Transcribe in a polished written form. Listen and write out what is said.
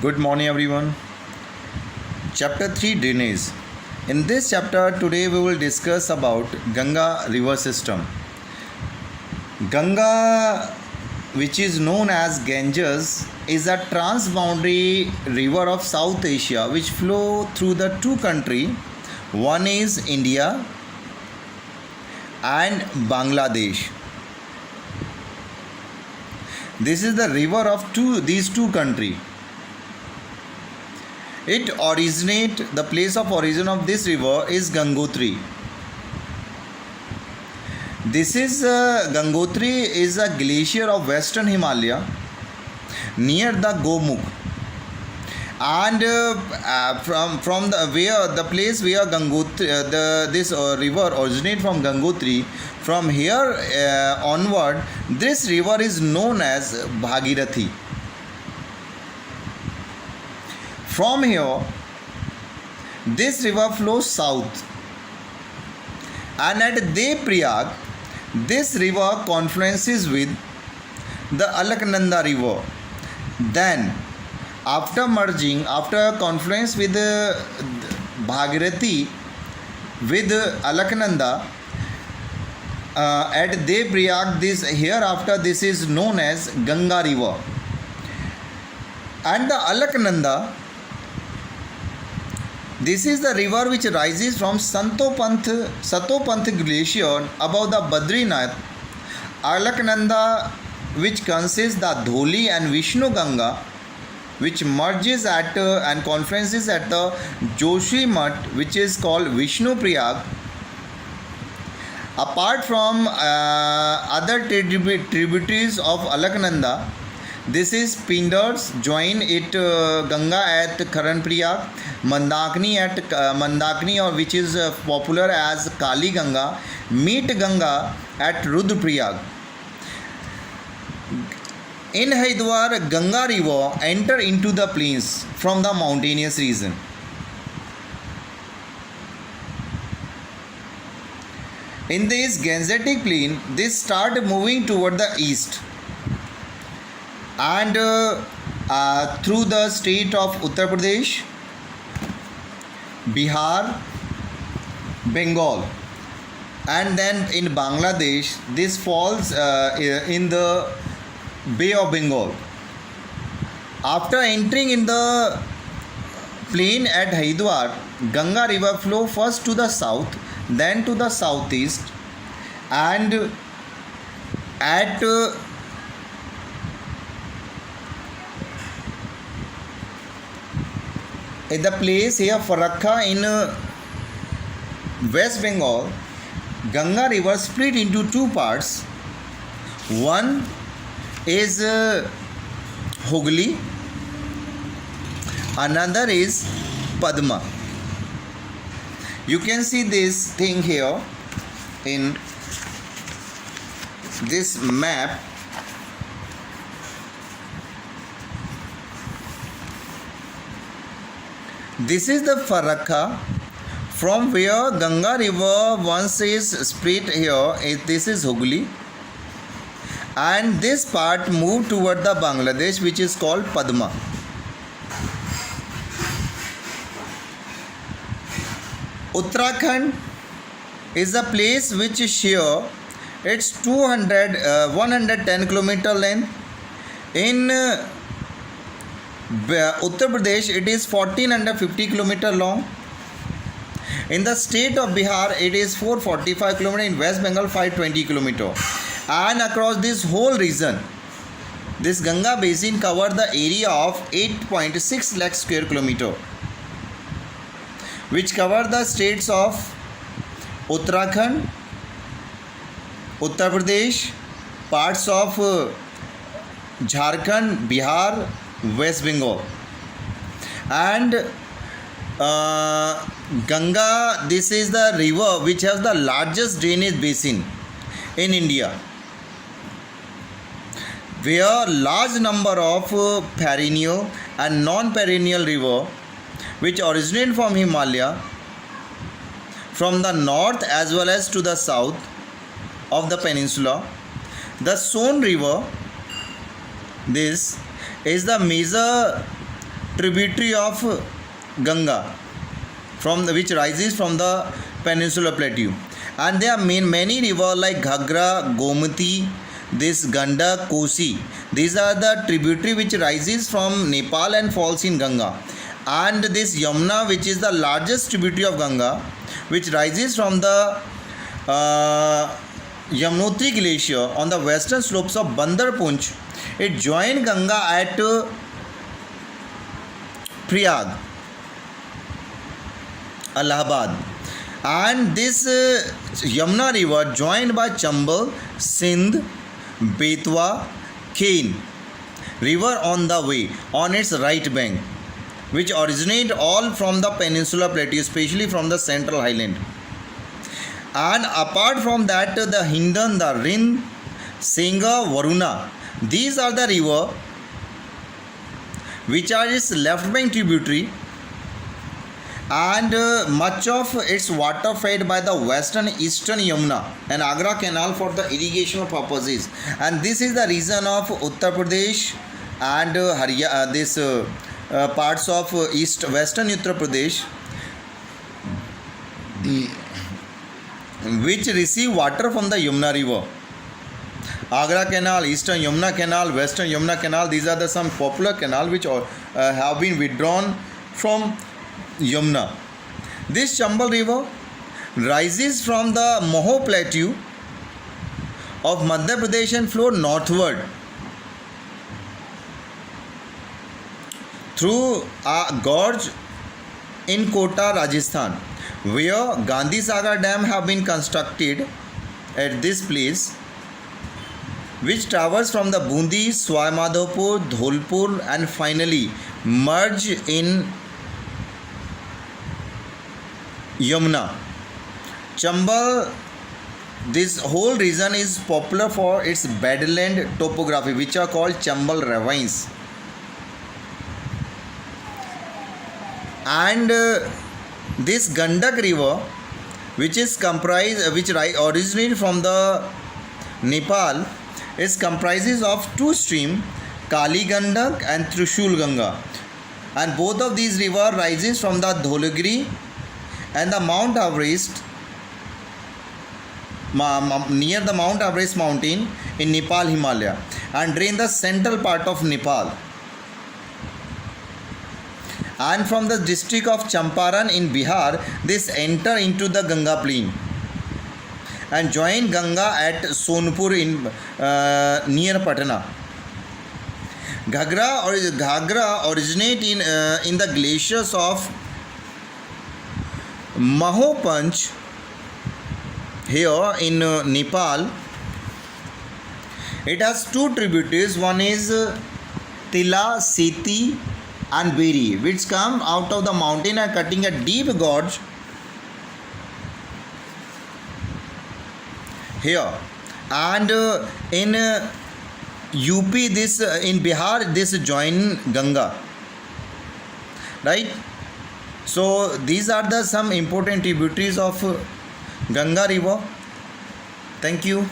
Good morning, everyone. Chapter 3 Drainage. In this chapter, today we will discuss about Ganga river system. Ganga, which is known as Ganges, is a transboundary river of South Asia which flow through the two countries. One is India and Bangladesh. This is the river of these two countries. The place of origin of this river is Gangotri. Gangotri is a glacier of western Himalaya near the Gomukh, and from the place where Gangotri this river originates from Gangotri. From here onward, this river is known as Bhagirathi. From here, this river flows south, and at Devrayag, this river confluences with the Alaknanda river. Then, after confluence with Bhagirathi with Alaknanda at Devrayag, this is known as Ganga river. And the Alaknanda, this is the river which rises from Satopanth glacier above the Badrinath. Alaknanda, which consists the Dholi and Vishnu Ganga, which merges at and confluences at the Joshimath, which is called Vishnu Prayag. Apart from other tributaries of Alaknanda, this is Pindars join it Ganga at Karanprayag, Mandakini or which is popular as Kali Ganga, meet Ganga at Rudraprayag. In Haridwar, Ganga river enter into the plains from the mountainous region. In this Gangetic plain, this start moving toward the east and through the state of Uttar Pradesh, Bihar, Bengal, and then in Bangladesh this falls in the Bay of Bengal. After entering in the plain at Haridwar, Ganga river flow first to the south, then to the southeast, and at the place here Farakka in West Bengal, Ganga river split into two parts. One is Hooghly, another is Padma. You can see this thing here in this map. This is the Farakka from where Ganga river once is split here. This is Hooghly, and this part moved toward the Bangladesh, which is called Padma. Uttarakhand is a place which share its 110 kilometer length. In Uttar Pradesh, it is 1450 kilometer long. In the state of Bihar, it is 445 kilometer. In West Bengal, 520 kilometer. And across this whole region, this Ganga basin covered the area of 8.6 lakh square kilometer, which cover the states of Uttarakhand, Uttar Pradesh, parts of Jharkhand, Bihar, West Bengal. And Ganga, this is the river which has the largest drainage basin in India, where large number of perennial and non-perennial river which originate from Himalaya, from the north as well as to the south of the peninsula. The Son river, this is the major tributary of Ganga, which rises from the peninsular plateau. And there are many rivers like Ghagra, Gomati, this Gandak, Kosi. These are the tributary which rises from Nepal and falls in Ganga. And this Yamuna, which is the largest tributary of Ganga, which rises from the Yamunotri glacier on the western slopes of Bandarpunch. It joined Ganga at Prayag, Allahabad. And this Yamuna river joined by Chambal, Sindh, Betwa, Kain river on the way on its right bank, which originate all from the peninsular plateau, especially from the central highland. And apart from that, the Hindan, the Rind, Senga, Varuna, these are the river which are its left bank tributary, and much of its water fed by the western eastern Yamuna and Agra canal for the irrigation purposes. And this is the region of Uttar Pradesh and parts of western Uttar Pradesh which receive water from the Yamuna river. Agra Canal, Eastern Yamuna Canal, Western Yamuna Canal, these are the some popular canal which have been withdrawn from Yamuna. This Chambal river rises from the Moho plateau of Madhya Pradesh and flow northward through a gorge in Kota, Rajasthan, where Gandhi Sagar Dam have been constructed at this place, which travels from the Bundi, Swai Madhavpur, Dholpur, and finally merge in Yamuna. Chambal, this whole region is popular for its badland topography, which are called Chambal ravines. And this Gandak river, which originated from the Nepal, is comprises of two streams, Kali Gandak and Trishul Ganga, and both of these rivers rises from the Dholagiri and the Mount Everest, near the Mount Everest mountain in Nepal, Himalaya, and drain the central part of Nepal. And from the district of Champaran in Bihar, this enter into the Ganga plain and join Ganga at Sonpur in near Patna. Ghagra originate in the glaciers of Mahopanch here in Nepal. It has two tributaries. One is Tila, Seti and Beri, which come out of the mountain and cutting a deep gorge here. And in UP, in Bihar, this join Ganga, right? So these are the some important tributaries of Ganga river. Thank you.